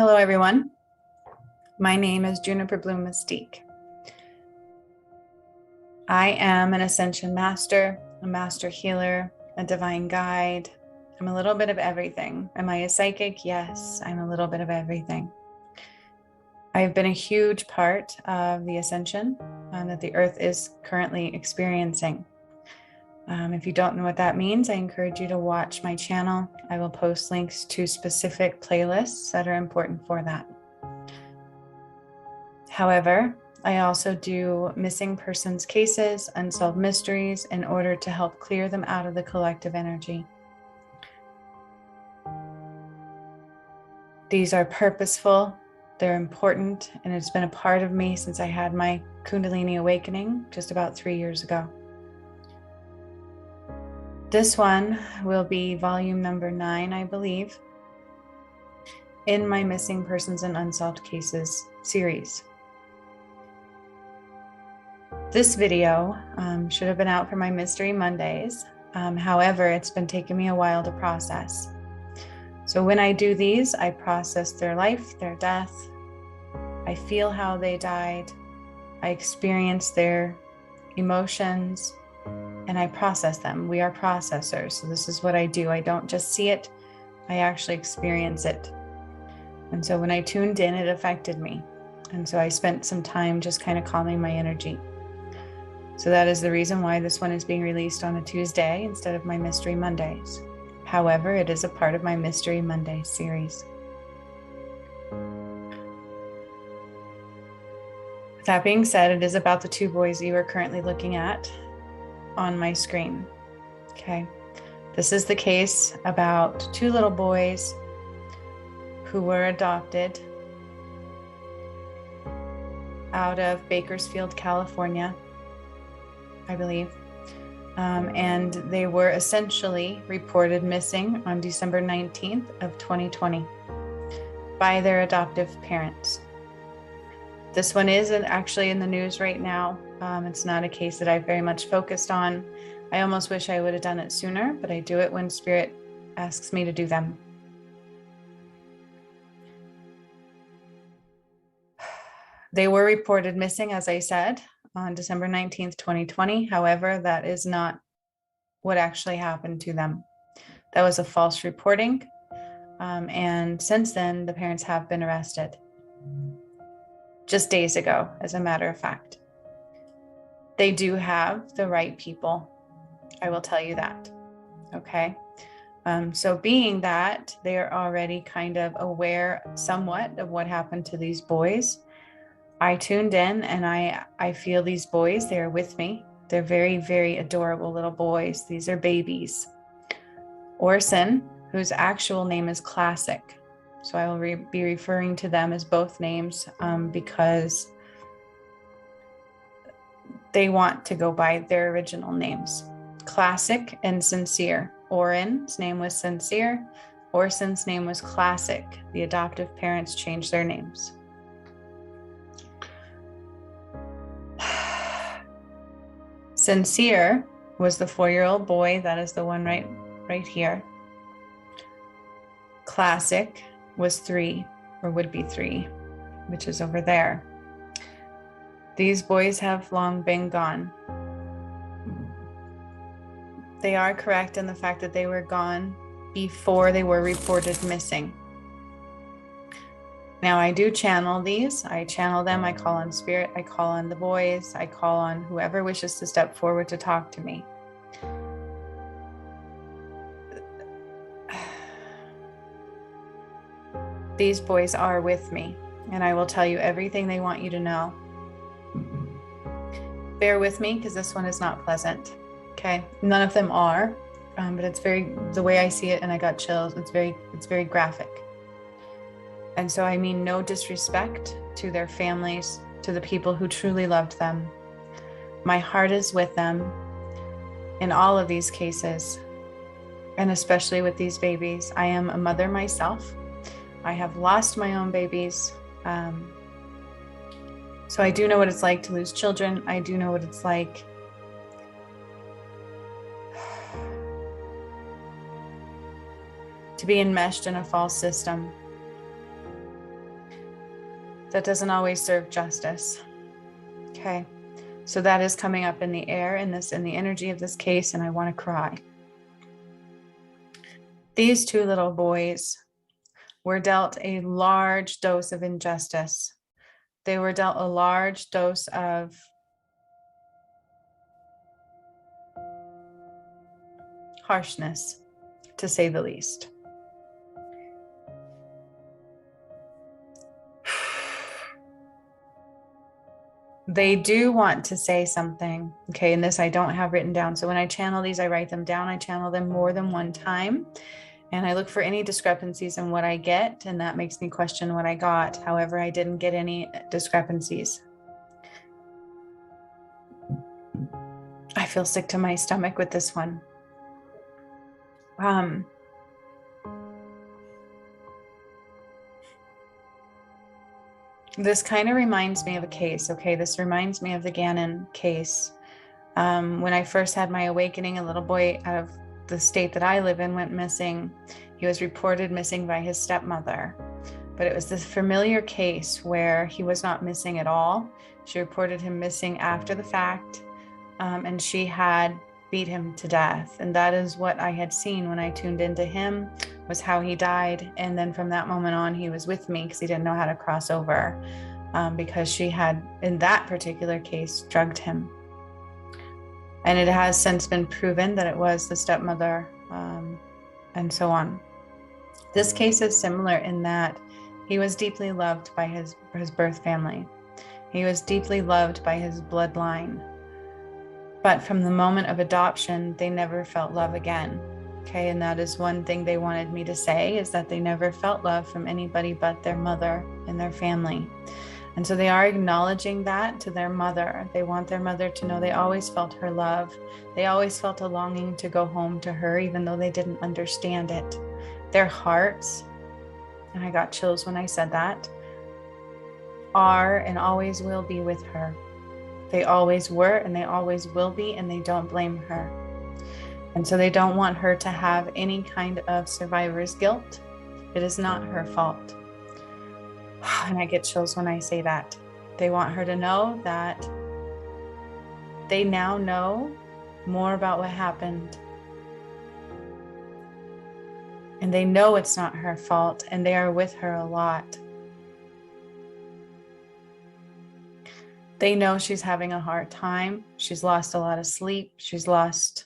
Hello, everyone. My name is Juniper Bloom Mystique. I am an ascension master, a master healer, a divine guide. I'm a little bit of everything. Am I a psychic? Yes, I'm a little bit of everything. I've been a huge part of the ascension that the earth is currently experiencing. If you don't know what that means, I encourage you to watch my channel. I will post links to specific playlists that are important for that. However, I also do missing persons cases, unsolved mysteries in order to help clear them out of the collective energy. These are purposeful, they're important, and it's been a part of me since I had my Kundalini awakening just about 3 years ago. This one will be volume number 9, I believe, in my Missing Persons and Unsolved Cases series. This video should have been out for my Mystery Mondays. However, it's been taking me a while to process. So when I do these, I process their life, their death. I feel how they died. I experience their emotions and I process them. We are processors. So this is what I do. I don't just see it, I actually experience it. And so when I tuned in, it affected me. And so I spent some time just kind of calming my energy. So that is the reason why this one is being released on a Tuesday instead of my Mystery Mondays. However, it is a part of my Mystery Monday series. That being said, it is about the 2 boys you are currently looking at on my screen. Okay. This is the case about 2 little boys who were adopted out of Bakersfield, California, I believe. And they were essentially reported missing on December 19th of 2020 by their adoptive parents. This one is actually in the news right now. It's not a case that I've very much focused on. I almost wish I would have done it sooner, but I do it when Spirit asks me to do them. They were reported missing, as I said, on December 19th, 2020. However, that is not what actually happened to them. That was a false reporting. And since then, the parents have been arrested. Just days ago, as a matter of fact. They do have the right people. I will tell you that. Okay. So being that they are already kind of aware somewhat of what happened to these boys, I tuned in and I feel these boys, they are with me. They're very, very adorable little boys. These are babies. Orson, whose actual name is Classic. So I will be referring to them as both names because they want to go by their original names. Classic and Cincere. Orrin's name was Cincere. Orson's name was Classic. The adoptive parents changed their names. Cincere was the 4-year-old boy. That is the one right here. Classic was 3, or would be 3, which is over there. These boys have long been gone. They are correct in the fact that they were gone before they were reported missing. Now I do channel these. I channel them. I call on Spirit. I call on the boys. I call on whoever wishes to step forward to talk to me. These boys are with me, and I will tell you everything they want you to know. Bear with me because this one is not pleasant. Okay, none of them are, but it's the way I see it, and I got chills. It's very graphic. And so I mean no disrespect to their families, to the people who truly loved them. My heart is with them in all of these cases, and especially with these babies. I am a mother myself. I have lost my own babies. So I do know what it's like to lose children. I do know what it's like to be enmeshed in a false system. that doesn't always serve justice. Okay. So that is coming up in the air in the energy of this case, and I want to cry. These two little boys were dealt a large dose of injustice. They were dealt a large dose of harshness, to say the least. They do want to say something. Okay, and this I don't have written down. So when I channel these, I write them down. I channel them more than one time. And I look for any discrepancies in what I get. And that makes me question what I got. However, I didn't get any discrepancies. I feel sick to my stomach with this one. This kind of reminds me of a case. Okay, this reminds me of the Gannon case. When I first had my awakening, a little boy out of the state that I live in went missing. He was reported missing by his stepmother, but it was this familiar case where he was not missing at all. She reported him missing after the fact, and she had beat him to death. And that is what I had seen when I tuned into him, was how he died. And then from that moment on, he was with me because he didn't know how to cross over, because she had, in that particular case, drugged him. And it has since been proven that it was the stepmother, and so on. This case is similar in that he was deeply loved by his birth family. He was deeply loved by his bloodline. But from the moment of adoption, they never felt love again. Okay, and that is one thing they wanted me to say, is that they never felt love from anybody but their mother and their family. And so they are acknowledging that to their mother. They want their mother to know they always felt her love. They always felt a longing to go home to her, even though they didn't understand it. Their hearts, and I got chills when I said that, are and always will be with her. They always were and they always will be, and they don't blame her. And so they don't want her to have any kind of survivor's guilt. It is not her fault. And I get chills when I say that. They want her to know that they now know more about what happened. And they know it's not her fault, and they are with her a lot. They know she's having a hard time. She's lost a lot of sleep. She's lost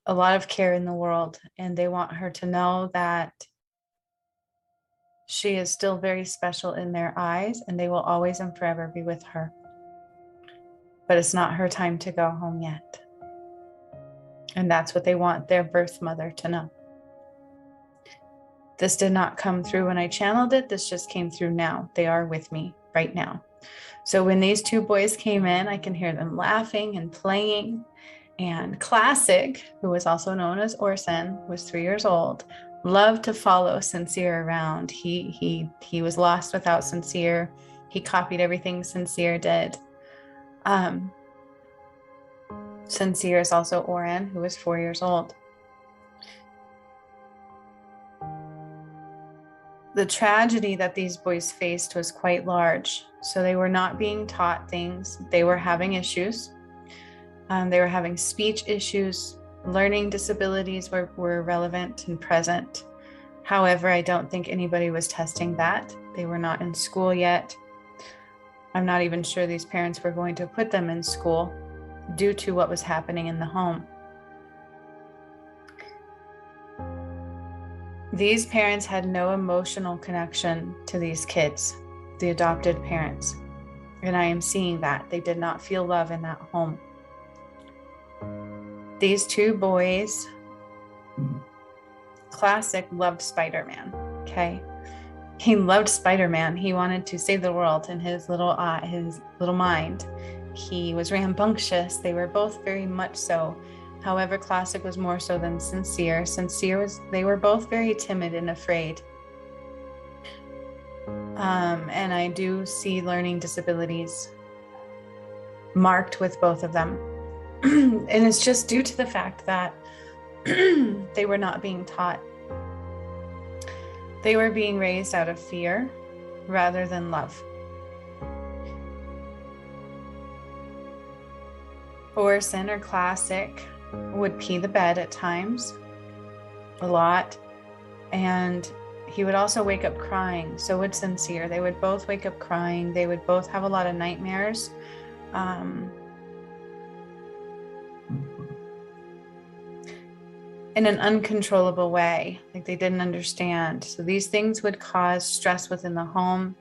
a lot of care in the world. And they want her to know that she is still very special in their eyes, and they will always and forever be with her. But it's not her time to go home yet. And that's what they want their birth mother to know. This did not come through when I channeled it. This just came through now. They are with me right now. So when these two boys came in, I can hear them laughing and playing. And Classic, who was also known as Orson, was 3 years old, loved to follow Cincere around. He was lost without Cincere. He copied everything Cincere did. Cincere is also Orrin, who was 4 years old. The tragedy that these boys faced was quite large. So they were not being taught things. They were having issues. They were having speech issues. Learning disabilities were relevant and present. However, I don't think anybody was testing that. They were not in school yet. I'm not even sure these parents were going to put them in school due to what was happening in the home. These parents had no emotional connection to these kids, the adopted parents. And I am seeing that. They did not feel love in that home. These two boys, Classic loved Spider-Man, okay? He loved Spider-Man. He wanted to save the world in his little mind. He was rambunctious. They were both very much so. However, Classic was more so than Cincere. They were both very timid and afraid. And I do see learning disabilities marked with both of them. And it's just due to the fact that they were not being taught. They were being raised out of fear, rather than love. Orson, or classic, would pee the bed at times, a lot, and he would also wake up crying. So would Cincere. They would both wake up crying. They would both have a lot of nightmares. In an uncontrollable way, like they didn't understand. So these things would cause stress within the home.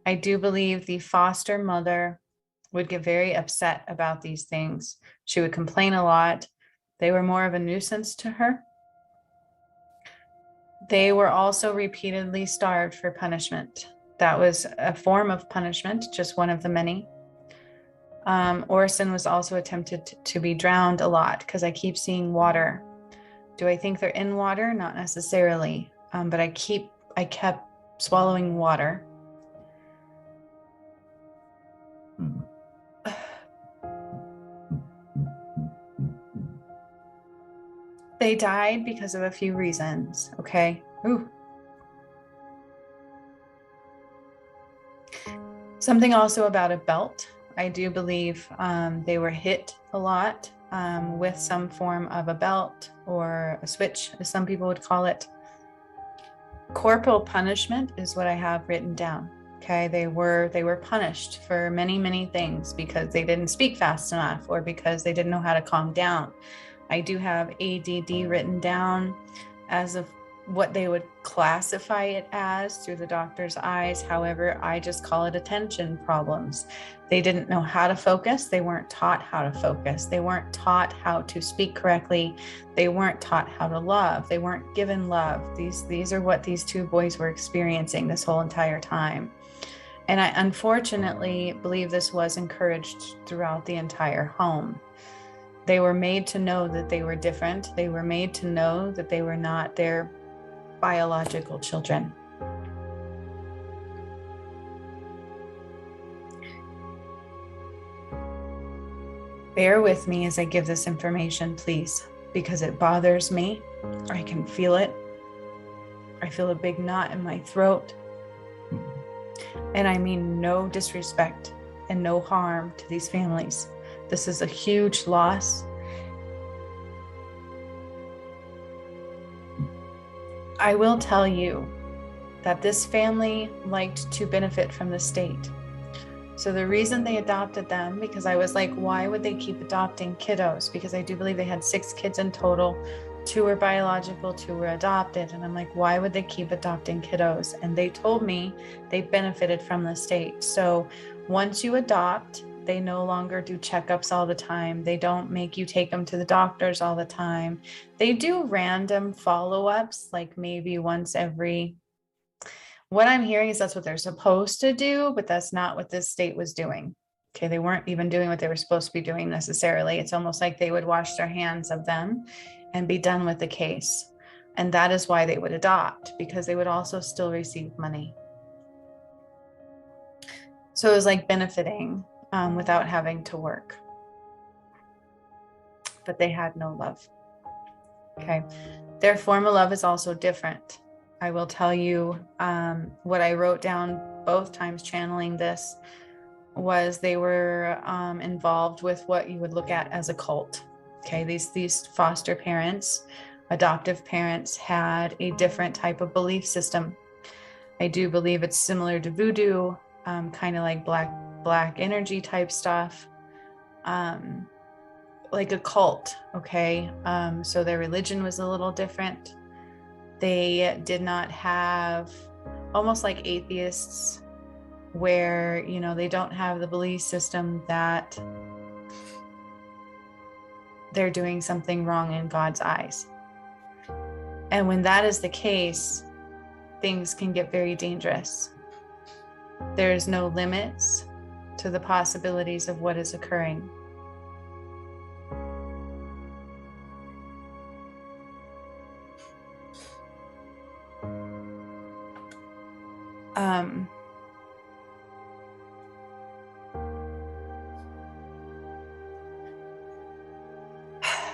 I do believe the foster mother would get very upset about these things. She would complain a lot. They were more of a nuisance to her. They were also repeatedly starved for punishment. That was a form of punishment, just one of the many. Orson was also attempted to be drowned a lot, because I keep seeing water. Do I think they're in water? Not necessarily, but I kept swallowing water. They died because of a few reasons, okay? Ooh. Something also about a belt. I do believe they were hit a lot with some form of a belt or a switch, as some people would call it. Corporal punishment is what I have written down. Okay, they were punished for many, many things because they didn't speak fast enough or because they didn't know how to calm down. I do have ADD written down as of what they would classify it as through the doctor's eyes. However, I just call it attention problems. They didn't know how to focus. They weren't taught how to focus. They weren't taught how to speak correctly. They weren't taught how to love. They weren't given love. These are what these two boys were experiencing this whole entire time. And I unfortunately believe this was encouraged throughout the entire home. They were made to know that they were different. They were made to know that they were not their biological children. Bear with me as I give this information, please, because it bothers me. I can feel it. I feel a big knot in my throat. And I mean no disrespect and no harm to these families. This is a huge loss. I will tell you that this family liked to benefit from the state. So the reason they adopted them, because I was like, why would they keep adopting kiddos? Because I do believe they had 6 kids in total. 2 were biological, 2 were adopted. And I'm like, why would they keep adopting kiddos? And they told me they benefited from the state. So once you adopt, they no longer do checkups all the time. They don't make you take them to the doctors all the time. They do random follow-ups, like maybe once every, what I'm hearing is that's what they're supposed to do, but that's not what this state was doing. Okay, they weren't even doing what they were supposed to be doing necessarily. It's almost like they would wash their hands of them and be done with the case. And that is why they would adopt, because they would also still receive money. So it was like benefiting without having to work. But they had no love. Okay. Their form of love is also different. I will tell you what I wrote down both times channeling this was they were involved with what you would look at as a cult. Okay. These foster parents, adoptive parents, had a different type of belief system. I do believe it's similar to voodoo, kind of like black energy type stuff, like a cult. Okay. So their religion was a little different. They did not have, almost like atheists, where, you know, they don't have the belief system that they're doing something wrong in God's eyes. And when that is the case, things can get very dangerous. There's no limits to the possibilities of what is occurring.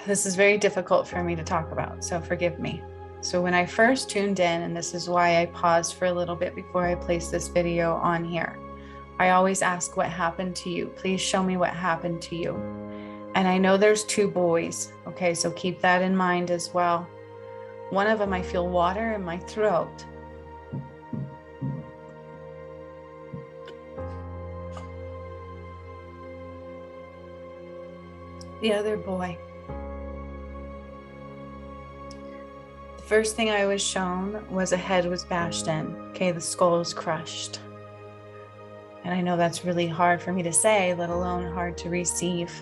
This is very difficult for me to talk about, so forgive me. So when I first tuned in, and this is why I paused for a little bit before I placed this video on here, I always ask, what happened to you? Please show me what happened to you. And I know there's 2 boys. Okay, so keep that in mind as well. One of them, I feel water in my throat. The other boy. The first thing I was shown was a head was bashed in. Okay, the skull was crushed. And I know that's really hard for me to say, let alone hard to receive.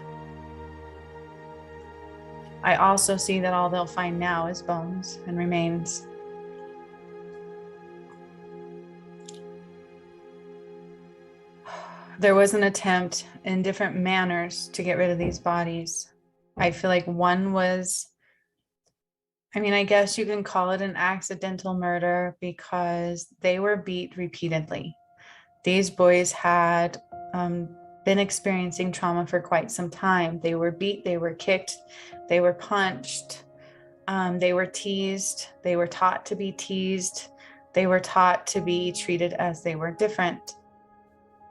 I also see that all they'll find now is bones and remains. There was an attempt in different manners to get rid of these bodies. I feel like one was, I guess you can call it an accidental murder because they were beat repeatedly. These boys had been experiencing trauma for quite some time. They were beat, they were kicked, they were punched, they were teased, they were taught to be teased, they were taught to be treated as they were different.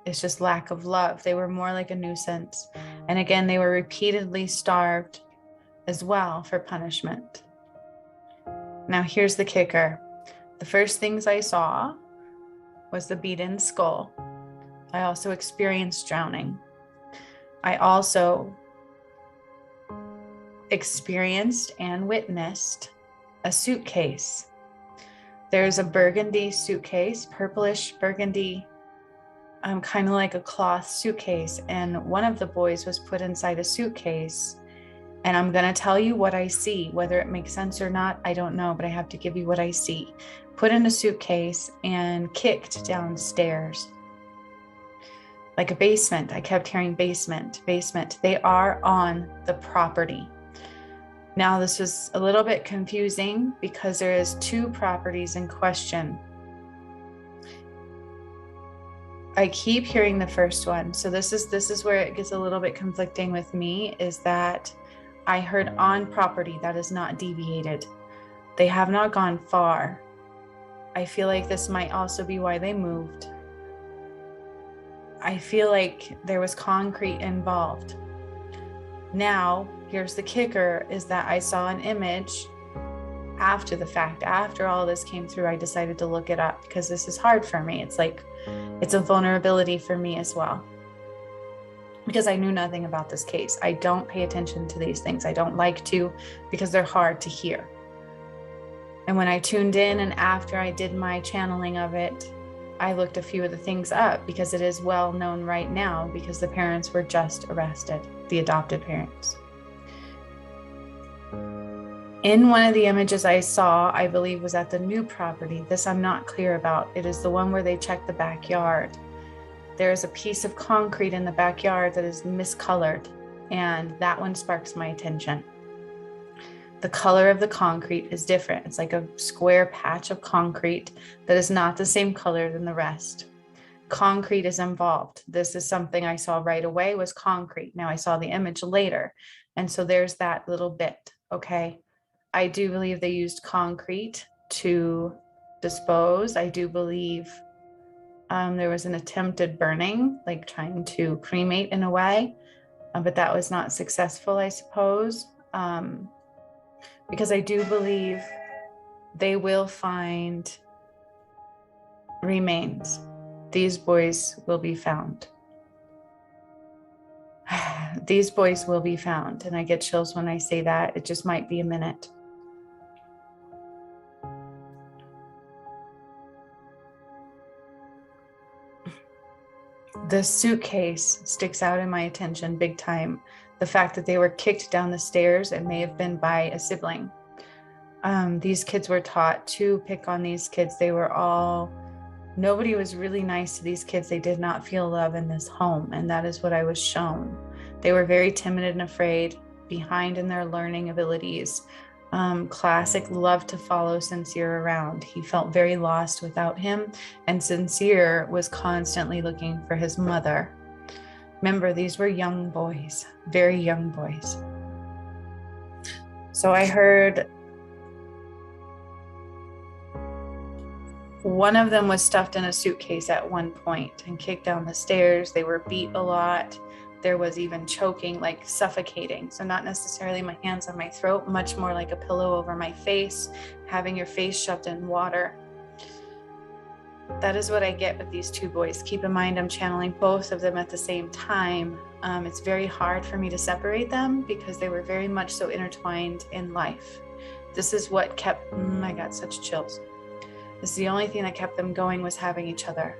It's just lack of love. They were more like a nuisance. And again, they were repeatedly starved as well for punishment. Now, here's the kicker. The first things I saw was the beaten skull. I also experienced drowning. I also experienced and witnessed a suitcase. There's a burgundy suitcase, purplish burgundy, kind of like a cloth suitcase. And one of the boys was put inside a suitcase. And I'm going to tell you what I see. Whether it makes sense or not, I don't know, but I have to give you what I see. Put in a suitcase and kicked downstairs. Like a basement. I kept hearing basement, basement. They are on the property. Now, this is a little bit confusing because there is 2 properties in question. I keep hearing the first one. So this is where it gets a little bit conflicting with me, is that I heard on property. That is not deviated. They have not gone far. I feel like this might also be why they moved. I feel like there was concrete involved. Now, here's the kicker, is that I saw an image after the fact. After all this came through, I decided to look it up because this is hard for me. It's like, it's a vulnerability for me as well. Because I knew nothing about this case. I don't pay attention to these things. I don't like to, because they're hard to hear. And when I tuned in and after I did my channeling of it, I looked a few of the things up because it is well known right now because the parents were just arrested, the adopted parents. In one of the images I saw, I believe was at the new property. This I'm not clear about. It is the one where they checked the backyard. There is a piece of concrete in the backyard that is miscolored, and that one sparks my attention. The color of the concrete is different. It's like a square patch of concrete that is not the same color than the rest. Concrete is involved. This is something I saw right away was concrete. Now I saw the image later. And so there's that little bit, okay? I do believe they used concrete to dispose. I do believe there was an attempted burning, like trying to cremate in a way, but that was not successful, I suppose. Because I do believe they will find remains. These boys will be found. These boys will be found. And I get chills when I say that. It just might be a minute. The suitcase sticks out in my attention big time. The fact that they were kicked down the stairs, it may have been by a sibling. These kids were taught to pick on these kids. Nobody was really nice to these kids. They did not feel love in this home. And that is what I was shown. They were very timid and afraid, behind in their learning abilities. Classic, loved to follow Cincere around. He felt very lost without him. And Cincere was constantly looking for his mother. Remember, these were young boys, very young boys. So I heard One of them was stuffed in a suitcase at one point and kicked down the stairs. They were beat a lot. There was even choking, like suffocating. So not necessarily my hands on my throat, much more like a pillow over my face, having your face shoved in water. That is what I get with these two boys. Keep in mind, I'm channeling both of them at the same time. It's very hard for me to separate them because they were very much so intertwined in life. This is what kept, I got such chills. This is the only thing that kept them going, was having each other.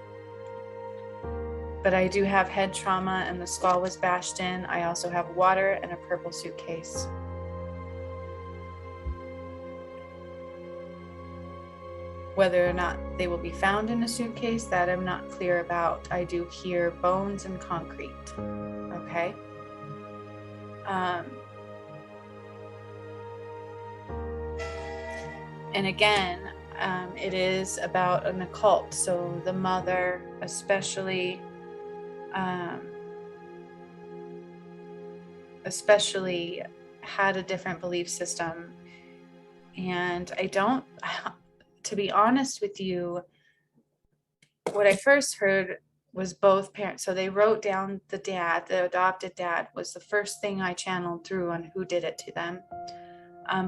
But I do have head trauma and the skull was bashed in. I also have water and a purple suitcase. Whether or not they will be found in a suitcase, that I'm not clear about. I do hear bones and concrete. Okay. And again, it is about an occult. So the mother especially had a different belief system. And to be honest with you, what I first heard was both parents. So they wrote down the adopted dad was the first thing I channeled through on who did it to them.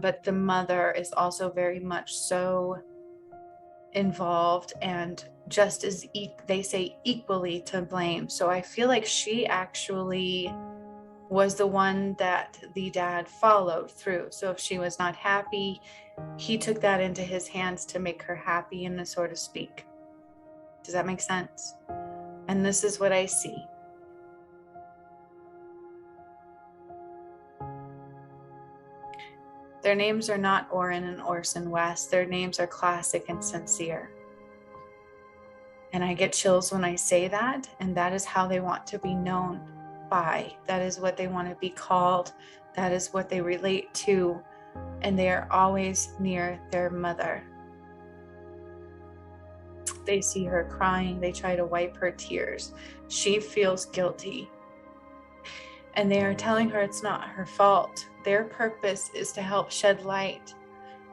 But the mother is also very much so involved and just as they say equally to blame. So I feel like she actually was the one that the dad followed through. So if she was not happy, he took that into his hands to make her happy, in the so to speak. Does that make sense? And this is what I see. Their names are not Orrin and Orson West. Their names are Classic and Cincere. And I get chills when I say that. And that is how they want to be known by. That is what they want to be called. That is what they relate to. And they are always near their mother. They see her crying. They try to wipe her tears. She feels guilty. And they are telling her it's not her fault. Their purpose is to help shed light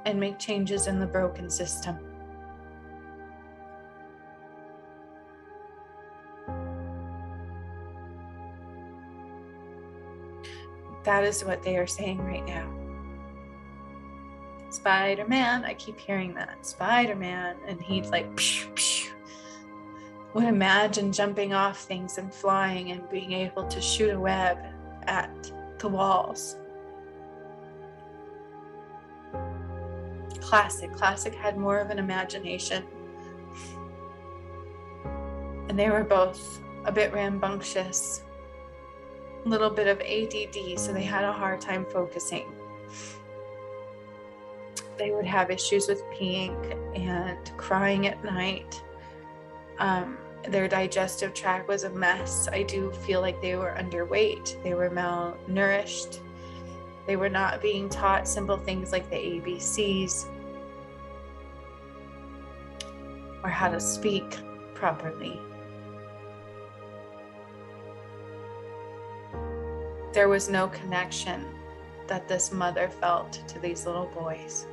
and make changes in the broken system. That is what they are saying right now. Spider-Man, I keep hearing that. Spider-Man, and he's like, psh, psh. Would imagine jumping off things and flying and being able to shoot a web at the walls. Classic had more of an imagination. And they were both a bit rambunctious, a little bit of ADD, so they had a hard time focusing. They would have issues with peeing and crying at night. Their digestive tract was a mess. I do feel like they were underweight. They were malnourished. They were not being taught simple things like the ABCs or how to speak properly. There was no connection that this mother felt to these little boys.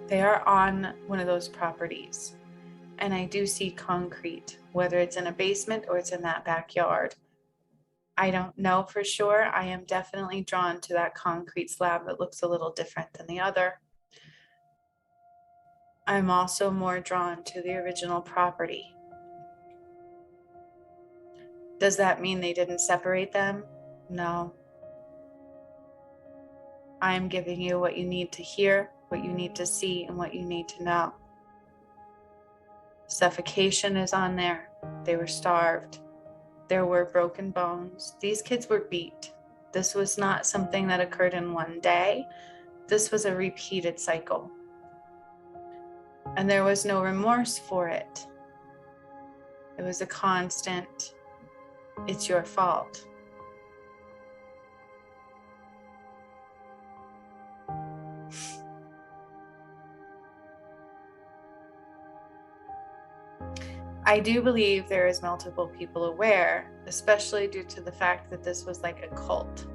They are on one of those properties, and I do see concrete, whether it's in a basement or it's in that backyard. I don't know for sure. I am definitely drawn to that concrete slab that looks a little different than the other. I'm also more drawn to the original property. Does that mean they didn't separate them? No. I'm giving you what you need to hear, what you need to see, and what you need to know. Suffocation is on there. They were starved. There were broken bones. These kids were beat. This was not something that occurred in one day. This was a repeated cycle. And there was no remorse for it. It was a constant, it's your fault. I do believe there is multiple people aware, especially due to the fact that this was like a cult.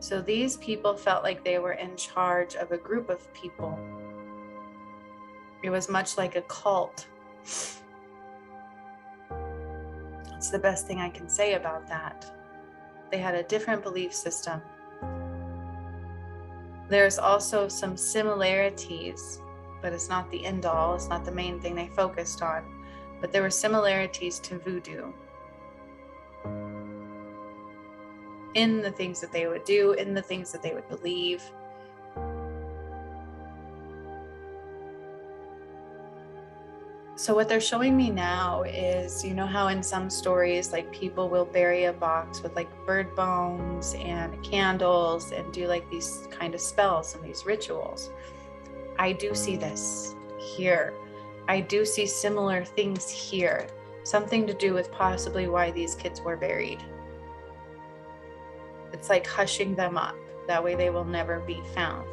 So these people felt like they were in charge of a group of people. It was much like a cult. It's the best thing I can say about that. They had a different belief system. There's also some similarities, but it's not the end all. It's not the main thing they focused on. But there were similarities to voodoo in the things that they would do, in the things that they would believe. So what they're showing me now is, you know how in some stories, like people will bury a box with like bird bones and candles and do like these kind of spells and these rituals. I do see this here. I do see similar things here. Something to do with possibly why these kids were buried. It's like hushing them up. That way they will never be found.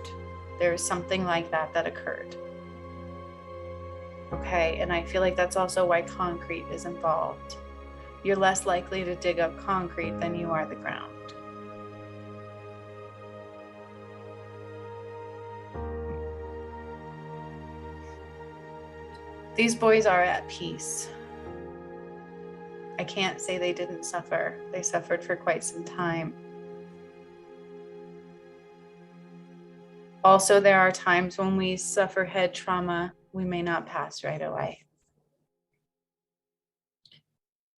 There's something like that that occurred. Okay, and I feel like that's also why concrete is involved. You're less likely to dig up concrete than you are the ground. These boys are at peace. I can't say they didn't suffer. They suffered for quite some time. Also, there are times when we suffer head trauma, we may not pass right away.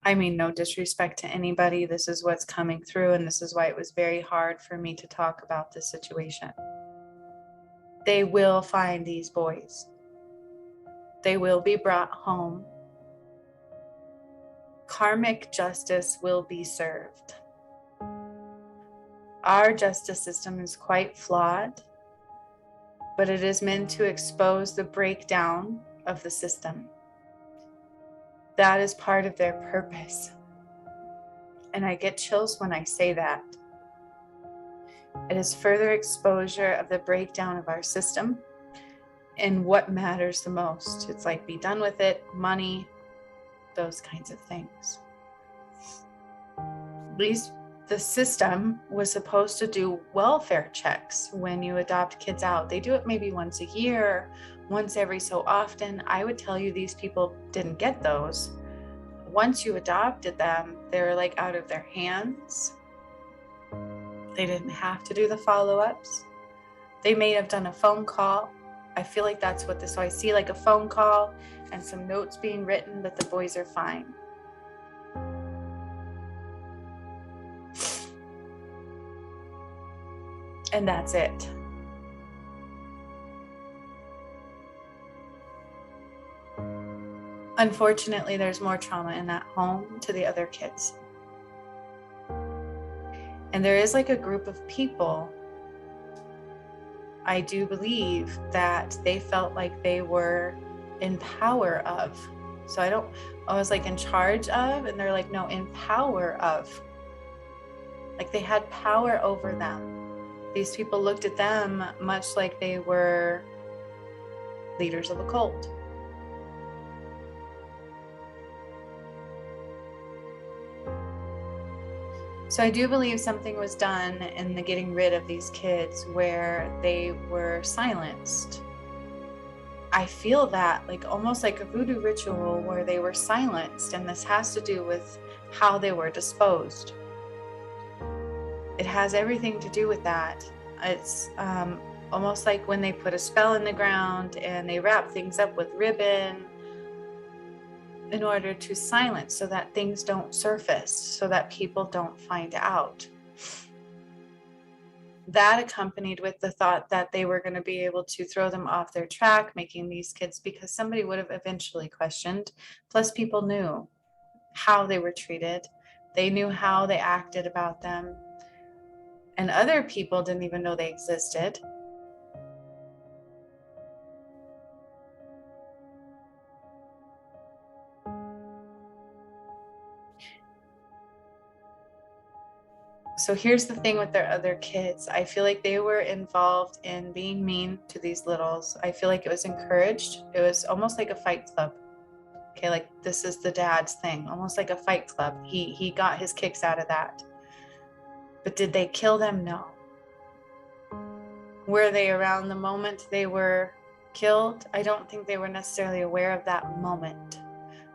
I mean, no disrespect to anybody. This is what's coming through, and this is why it was very hard for me to talk about this situation. They will find these boys. They will be brought home. Karmic justice will be served. Our justice system is quite flawed, but it is meant to expose the breakdown of the system. That is part of their purpose. And I get chills when I say that. It is further exposure of the breakdown of our system and what matters the most. It's like, be done with it, money, those kinds of things. At least the system was supposed to do welfare checks when you adopt kids out. They do it maybe once a year, once every so often. I would tell you these people didn't get those. Once you adopted them, they were like out of their hands. They didn't have to do the follow-ups. They may have done a phone call. I feel like that's what this, so I see like a phone call and some notes being written, but the boys are fine. And that's it. Unfortunately, there's more trauma in that home to the other kids. And there is like a group of people, I do believe, that they felt like they were in power of. So I was like in charge of, and they're like, no, in power of. Like they had power over them. These people looked at them much like they were leaders of a cult. So I do believe something was done in the getting rid of these kids where they were silenced. I feel that like almost like a voodoo ritual where they were silenced, and this has to do with how they were disposed. It has everything to do with that. It's almost like when they put a spell in the ground and they wrap things up with ribbon in order to silence so that things don't surface, so that people don't find out. That accompanied with the thought that they were going to be able to throw them off their track, making these kids, because somebody would have eventually questioned. Plus people knew how they were treated. They knew how they acted about them. And other people didn't even know they existed. So here's the thing with their other kids. I feel like they were involved in being mean to these littles. I feel like it was encouraged. It was almost like a fight club. Okay, like this is the dad's thing, almost like a fight club. He got his kicks out of that. But did they kill them? No. Were they around the moment they were killed? I don't think they were necessarily aware of that moment.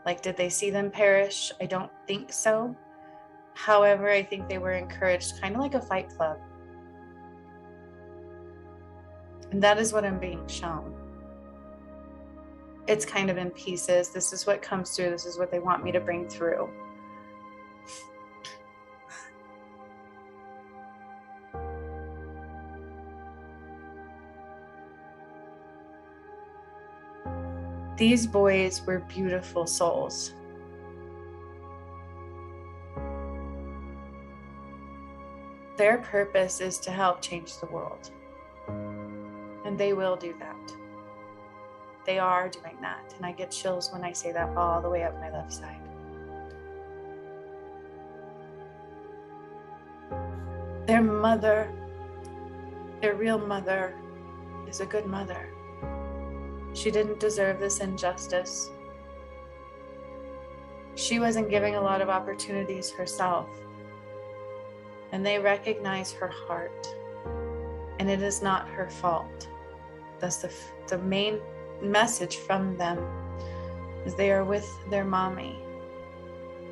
Like, did they see them perish? I don't think so. However, I think they were encouraged, kind of like a fight club. And that is what I'm being shown. It's kind of in pieces. This is what comes through. This is what they want me to bring through. These boys were beautiful souls. Their purpose is to help change the world. And they will do that. They are doing that. And I get chills when I say that all the way up my left side. Their mother, their real mother, is a good mother. She didn't deserve this injustice. She wasn't giving a lot of opportunities herself. And they recognize her heart. And it is not her fault. That's the main message from them, is they are with their mommy.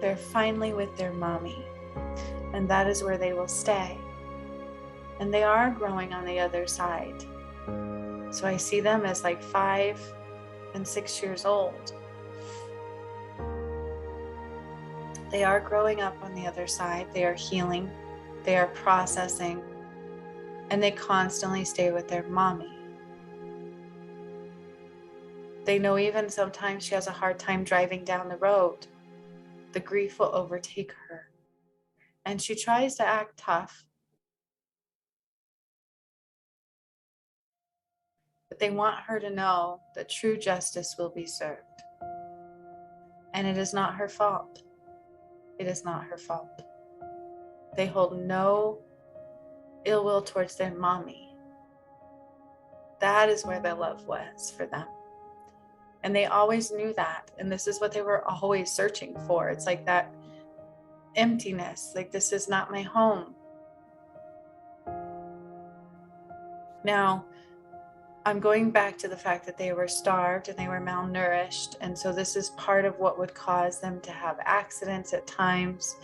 They're finally with their mommy. And that is where they will stay. And they are growing on the other side. So I see them as like 5 and 6 years old. They are growing up on the other side. They are healing. They are processing. And they constantly stay with their mommy. They know even sometimes she has a hard time driving down the road. The grief will overtake her. And she tries to act tough. But they want her to know that true justice will be served. And it is not her fault. It is not her fault. They hold no ill will towards their mommy. That is where their love was for them. And they always knew that. And this is what they were always searching for. It's like that emptiness. Like, this is not my home. Now, I'm going back to the fact that they were starved and they were malnourished. And so this is part of what would cause them to have accidents at times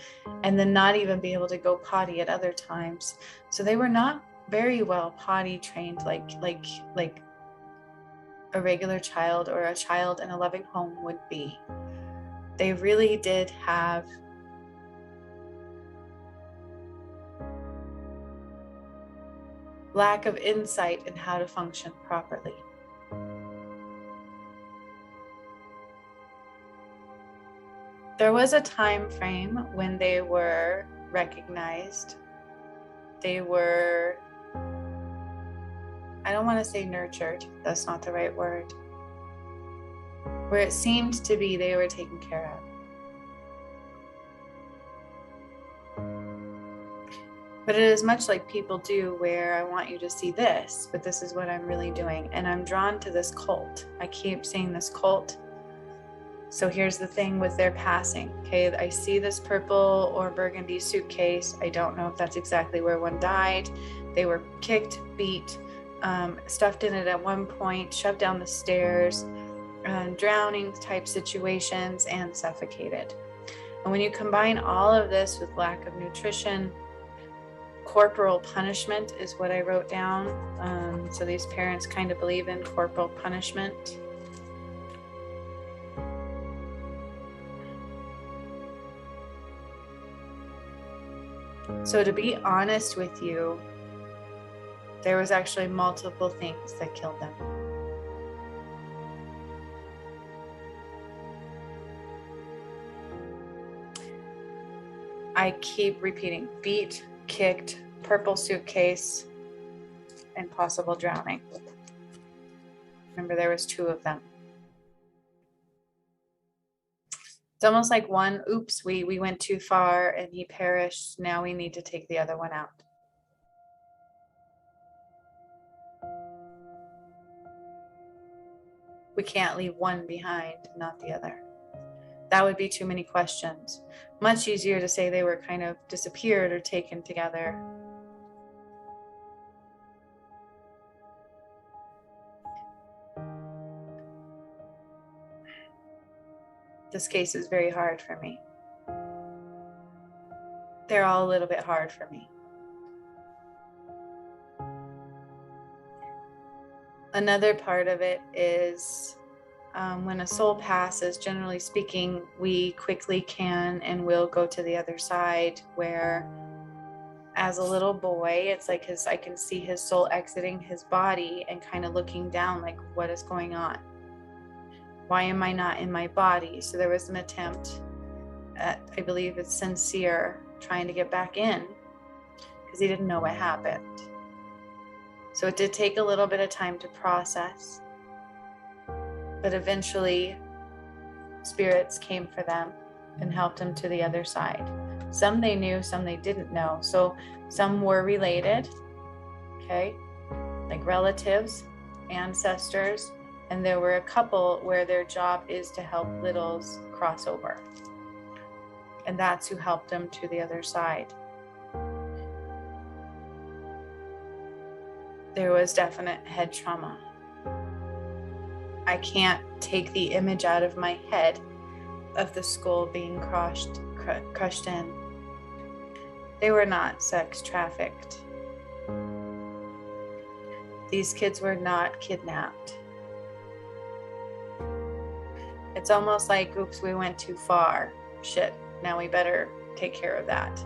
and then not even be able to go potty at other times. So they were not very well potty trained like a regular child or a child in a loving home would be. They really did have lack of insight in how to function properly. There was a time frame when they were recognized. They were, I don't want to say nurtured, that's not the right word, where it seemed to be they were taken care of. But it is much like people do, where I want you to see this, but this is what I'm really doing. And I'm drawn to this cult. I keep saying this cult. So here's the thing with their passing. Okay, I see this purple or burgundy suitcase. I don't know if that's exactly where one died. They were kicked, beat, stuffed in it at one point, shoved down the stairs, drowning type situations, and suffocated. And when you combine all of this with lack of nutrition, corporal punishment is what I wrote down. So these parents kind of believe in corporal punishment. So to be honest with you, there was actually multiple things that killed them. I keep repeating: beat, kicked, purple suitcase, and possible drowning. Remember, there was 2 of them. It's almost like one, oops, we went too far and he perished. Now we need to take the other one out. We can't leave one behind, not the other. That would be too many questions. Much easier to say they were kind of disappeared or taken together. This case is very hard for me. They're all a little bit hard for me. Another part of it is when a soul passes, generally speaking, we quickly can and will go to the other side, where as a little boy, it's like I can see his soul exiting his body and kind of looking down like, what is going on? Why am I not in my body? So there was an attempt at, I believe it's Cincere, trying to get back in because he didn't know what happened. So it did take a little bit of time to process, but eventually spirits came for them and helped them to the other side. Some they knew, some they didn't know. So some were related, okay, like relatives, ancestors, and there were a couple where their job is to help littles cross over. And that's who helped them to the other side. There was definite head trauma. I can't take the image out of my head of the skull being crushed in. They were not sex trafficked. These kids were not kidnapped. It's almost like, oops, we went too far. Shit, now we better take care of that.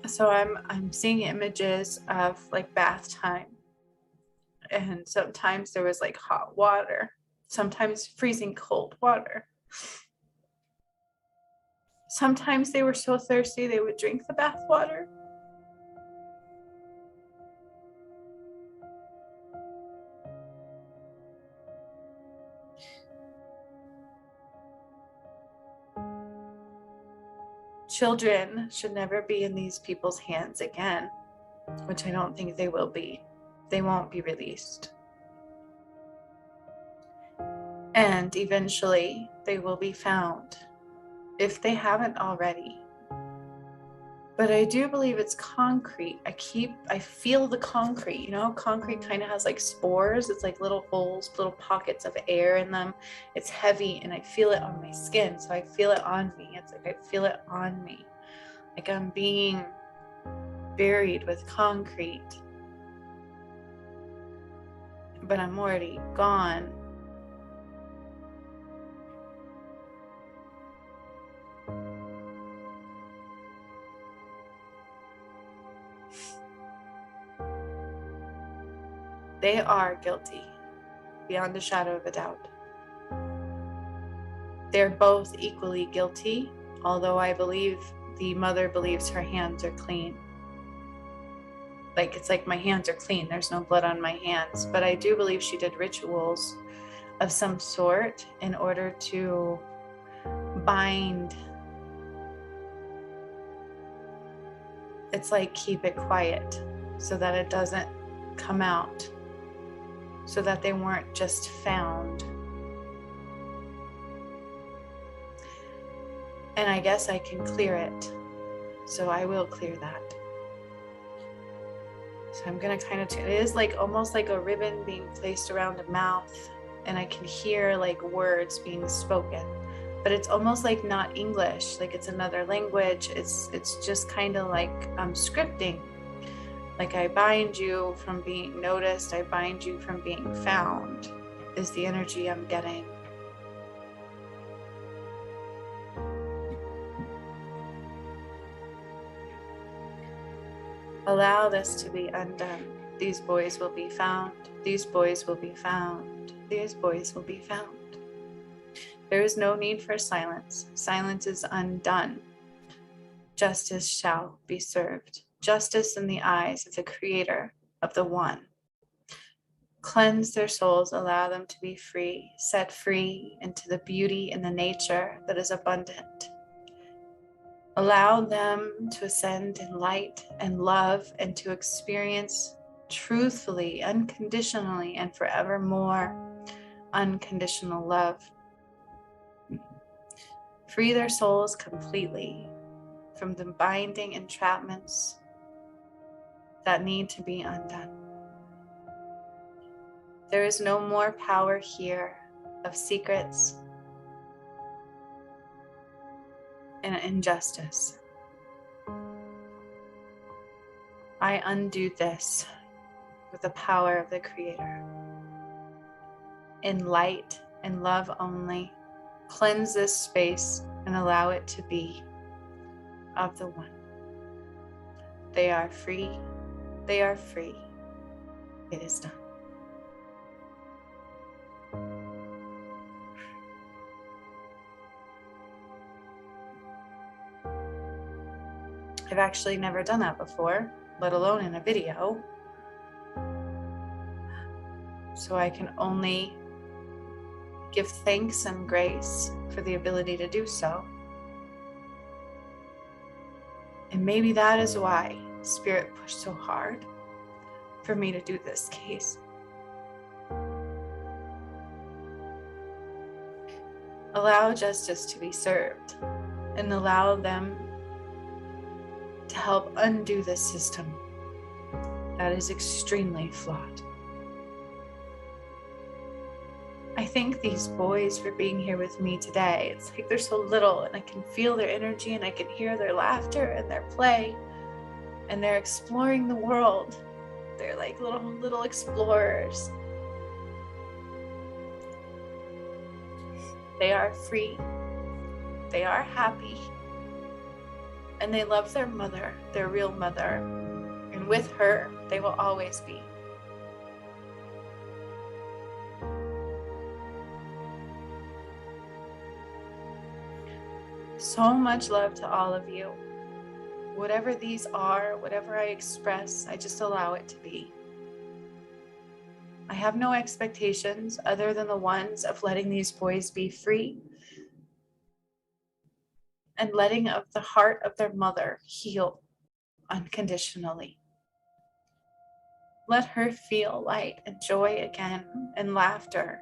So I'm seeing images of like bath time, and sometimes there was like hot water, sometimes freezing cold water. Sometimes they were so thirsty they would drink the bath water. Children should never be in these people's hands again, which I don't think they will be. They won't be released. And eventually they will be found, if they haven't already. But I do believe it's concrete. I feel the concrete, you know, concrete kind of has like spores. It's like little holes, little pockets of air in them. It's heavy and I feel it on my skin. So I feel it on me. It's like I feel it on me. Like I'm being buried with concrete. But I'm already gone. They are guilty, beyond a shadow of a doubt. They're both equally guilty, although I believe the mother believes her hands are clean. Like, it's like my hands are clean, there's no blood on my hands. But I do believe she did rituals of some sort in order to bind. It's like keep it quiet so that it doesn't come out, so that they weren't just found. And I guess I can clear it, so I will clear that. So I'm gonna kind of, it is like almost like a ribbon being placed around a mouth, and I can hear like words being spoken, but it's almost like not English, like it's another language. It's just kind of like scripting. Like, I bind you from being noticed, I bind you from being found, is the energy I'm getting. Allow this to be undone. These boys will be found. These boys will be found. These boys will be found. There is no need for silence. Silence is undone. Justice shall be served. Justice in the eyes of the Creator, of the One. Cleanse their souls, allow them to be free, set free into the beauty and the nature that is abundant. Allow them to ascend in light and love and to experience truthfully, unconditionally, and forevermore unconditional love. Free their souls completely from the binding entrapments that need to be undone. There is no more power here of secrets and injustice. I undo this with the power of the Creator. In light and love only, cleanse this space and allow it to be of the One. They are free. They are free. It is done. I've actually never done that before, let alone in a video. So I can only give thanks and grace for the ability to do so. And maybe that is why Spirit pushed so hard for me to do this case. Allow justice to be served and allow them to help undo this system that is extremely flawed. I thank these boys for being here with me today. It's like they're so little and I can feel their energy and I can hear their laughter and their play, and they're exploring the world. They're like little explorers. They are free. They are happy. And they love their mother, their real mother. And with her, they will always be. So much love to all of you. Whatever these are, whatever I express, I just allow it to be. I have no expectations other than the ones of letting these boys be free and letting of the heart of their mother heal unconditionally. Let her feel light and joy again and laughter,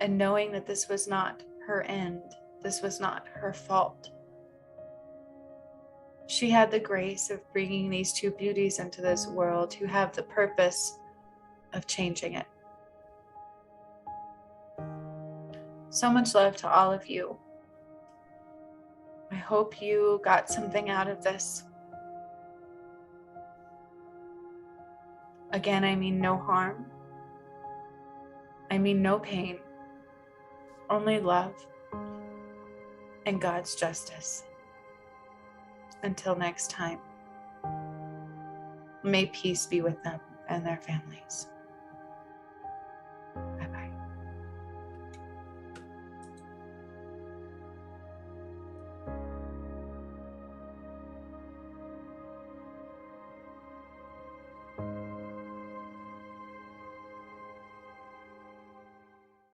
and knowing that this was not her end, this was not her fault. She had the grace of bringing these two beauties into this world who have the purpose of changing it. So much love to all of you. I hope you got something out of this. Again, I mean no harm. I mean no pain. Only love and God's justice. Until next time, may peace be with them and their families.